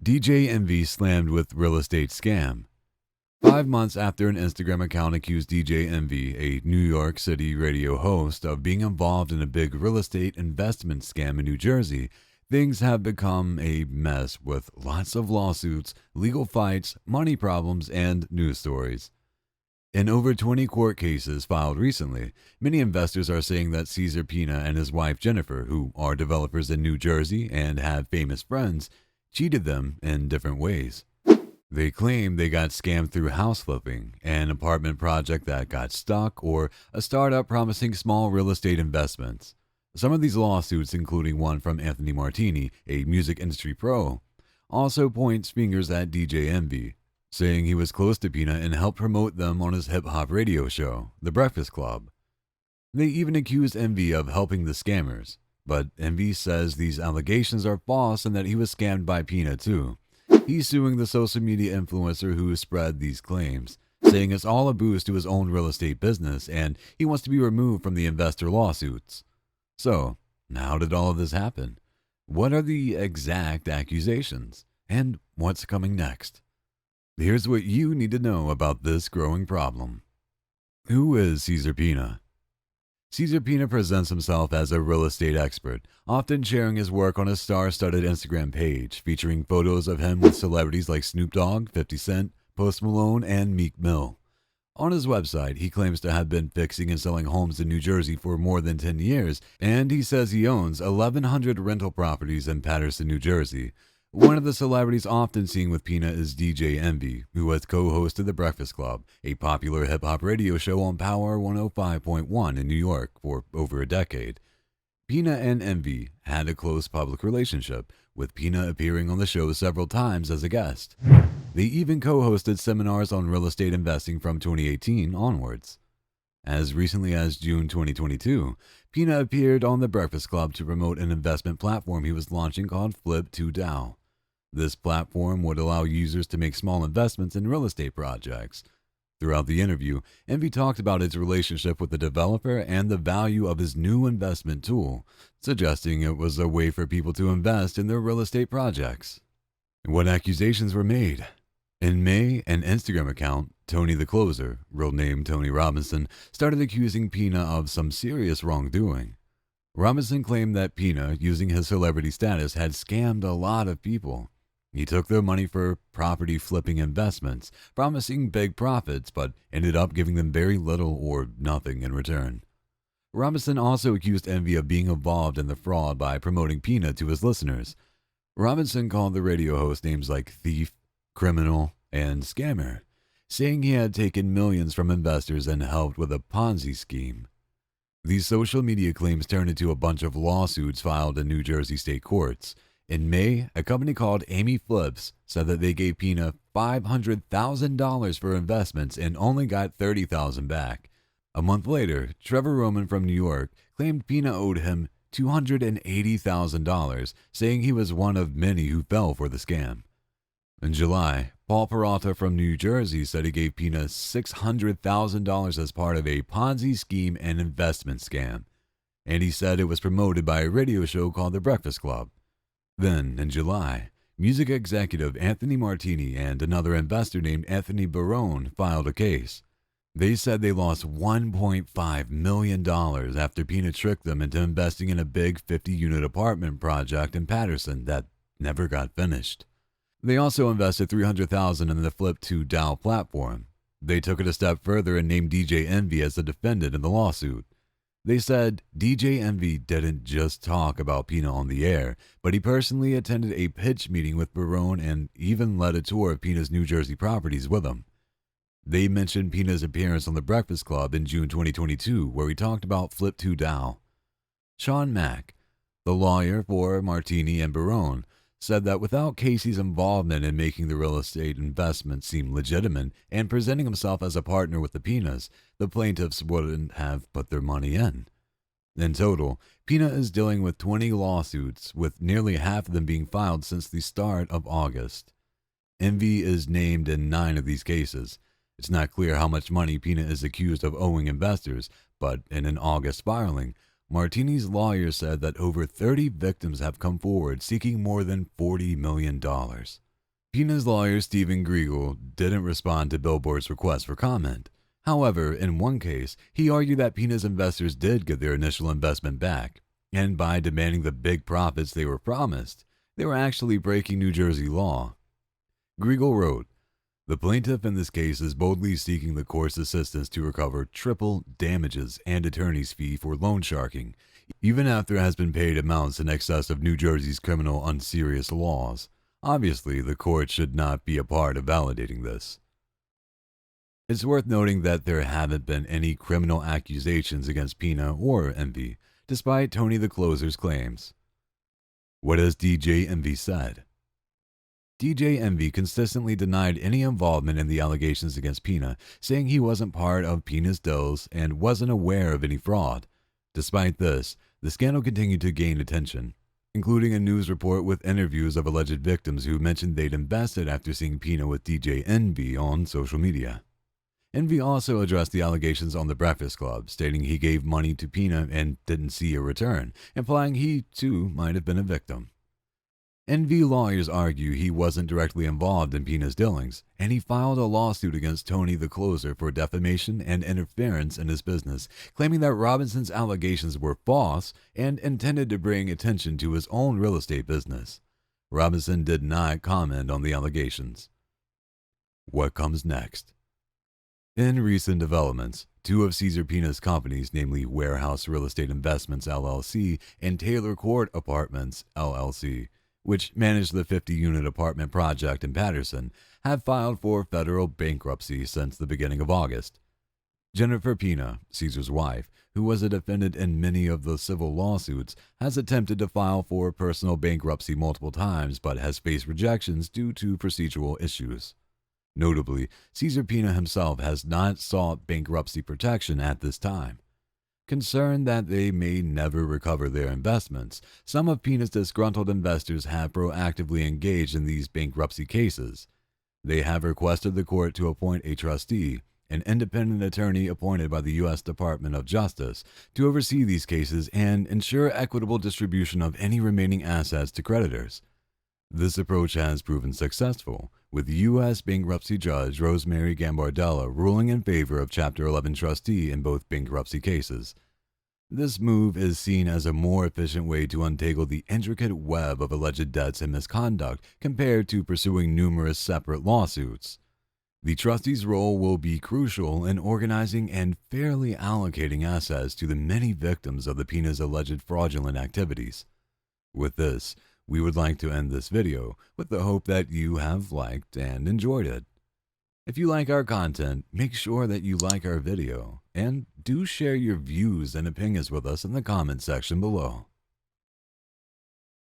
DJ Envy slammed with real estate scam. 5 months after an Instagram account accused DJ Envy, a New York City radio host, of being involved in a big real estate investment scam in New Jersey, things have become a mess with lots of lawsuits, legal fights, money problems, and news stories. In over 20 court cases filed recently, many investors are saying that Cesar Pina and his wife Jennifer, who are developers in New Jersey and have famous friends, cheated them in different ways. They claim they got scammed through house flipping, an apartment project that got stuck, or a startup promising small real estate investments. Some of these lawsuits, including one from Anthony Martini, a music industry pro, also points fingers at DJ Envy, saying he was close to Pina and helped promote them on his hip-hop radio show, The Breakfast Club. They even accused Envy of helping the scammers, but Envy says these allegations are false and that he was scammed by Pina too. He's suing the social media influencer who spread these claims, saying it's all a boost to his own real estate business and he wants to be removed from the investor lawsuits. So, how did all of this happen? What are the exact accusations? And what's coming next? Here's what you need to know about this growing problem. Who is Cesar Pina? Cesar Pina presents himself as a real estate expert, often sharing his work on a star-studded Instagram page, featuring photos of him with celebrities like Snoop Dogg, 50 Cent, Post Malone, and Meek Mill. On his website, he claims to have been fixing and selling homes in New Jersey for more than 10 years, and he says he owns 1,100 rental properties in Paterson, New Jersey. One of the celebrities often seen with Pina is DJ Envy, who has co-hosted The Breakfast Club, a popular hip-hop radio show on Power 105.1 in New York for over a decade. Pina and Envy had a close public relationship, with Pina appearing on the show several times as a guest. They even co-hosted seminars on real estate investing from 2018 onwards. As recently as June 2022, Pina appeared on The Breakfast Club to promote an investment platform he was launching called Flip2DAO. This platform would allow users to make small investments in real estate projects. Throughout the interview, Envy talked about his relationship with the developer and the value of his new investment tool, suggesting it was a way for people to invest in their real estate projects. What accusations were made? In May, an Instagram account, Tony the Closer, real name Tony Robinson, started accusing Pina of some serious wrongdoing. Robinson claimed that Pina, using his celebrity status, had scammed a lot of people. He took their money for property flipping investments, promising big profits, but ended up giving them very little or nothing in return. Robinson also accused Envy of being involved in the fraud by promoting Pina to his listeners. Robinson called the radio host names like thief, criminal, and scammer, saying he had taken millions from investors and helped with a Ponzi scheme. These social media claims turned into a bunch of lawsuits filed in New Jersey state courts. In May, a company called Amy Flips said that they gave Pina $500,000 for investments and only got $30,000 back. A month later, Trevor Roman from New York claimed Pina owed him $280,000, saying he was one of many who fell for the scam. In July, Paul Peralta from New Jersey said he gave Pina $600,000 as part of a Ponzi scheme and investment scam, and he said it was promoted by a radio show called The Breakfast Club. Then, in July, music executive Anthony Martini and another investor named Anthony Barone filed a case. They said they lost $1.5 million after Pina tricked them into investing in a big 50-unit apartment project in Paterson that never got finished. They also invested $300,000 in the Flip2DAO platform. They took it a step further and named DJ Envy as the defendant in the lawsuit. They said DJ Envy didn't just talk about Pina on the air, but he personally attended a pitch meeting with Barone and even led a tour of Pina's New Jersey properties with him. They mentioned Pina's appearance on The Breakfast Club in June 2022, where he talked about Flip2DAO. Sean Mack, the lawyer for Martini and Barone, said that without Casey's involvement in making the real estate investment seem legitimate and presenting himself as a partner with the Pinas, the plaintiffs wouldn't have put their money in. In total, Pina is dealing with 20 lawsuits, with nearly half of them being filed since the start of August. Envy is named in 9 of these cases. It's not clear how much money Pina is accused of owing investors, but in an August filing, Martini's lawyer said that over 30 victims have come forward seeking more than $40 million. Pina's lawyer, Stephen Griegel, didn't respond to Billboard's request for comment. However, in one case, he argued that Pina's investors did get their initial investment back, and by demanding the big profits they were promised, they were actually breaking New Jersey law. Griegel wrote, "The plaintiff in this case is boldly seeking the court's assistance to recover triple damages and attorney's fee for loan sharking, even after it has been paid amounts in excess of New Jersey's criminal unserious laws. Obviously, the court should not be a part of validating this." It's worth noting that there haven't been any criminal accusations against Pina or Envy, despite Tony the Closer's claims. What has DJ Envy said? DJ Envy consistently denied any involvement in the allegations against Pina, saying he wasn't part of Pina's deals and wasn't aware of any fraud. Despite this, the scandal continued to gain attention, including a news report with interviews of alleged victims who mentioned they'd invested after seeing Pina with DJ Envy on social media. Envy also addressed the allegations on The Breakfast Club, stating he gave money to Pina and didn't see a return, implying he, too, might have been a victim. Envy lawyers argue he wasn't directly involved in Pina's dealings, and he filed a lawsuit against Tony the Closer for defamation and interference in his business, claiming that Robinson's allegations were false and intended to bring attention to his own real estate business. Robinson did not comment on the allegations. What comes next? In recent developments, two of Cesar Pina's companies, namely Warehouse Real Estate Investments LLC and Taylor Court Apartments LLC, which manage the 50-unit apartment project in Patterson, have filed for federal bankruptcy since the beginning of August. Jennifer Pina, Cesar's wife, who was a defendant in many of the civil lawsuits, has attempted to file for personal bankruptcy multiple times but has faced rejections due to procedural issues. Notably, Cesar Pina himself has not sought bankruptcy protection at this time. Concerned that they may never recover their investments, some of Pina's disgruntled investors have proactively engaged in these bankruptcy cases. They have requested the court to appoint a trustee, an independent attorney appointed by the U.S. Department of Justice, to oversee these cases and ensure equitable distribution of any remaining assets to creditors. This approach has proven successful, with U.S. bankruptcy judge Rosemary Gambardella ruling in favor of Chapter 11 trustee in both bankruptcy cases. This move is seen as a more efficient way to untangle the intricate web of alleged debts and misconduct compared to pursuing numerous separate lawsuits. The trustee's role will be crucial in organizing and fairly allocating assets to the many victims of the Pina's alleged fraudulent activities. With this, we would like to end this video with the hope that you have liked and enjoyed it. If you like our content, make sure that you like our video, and do share your views and opinions with us in the comment section below.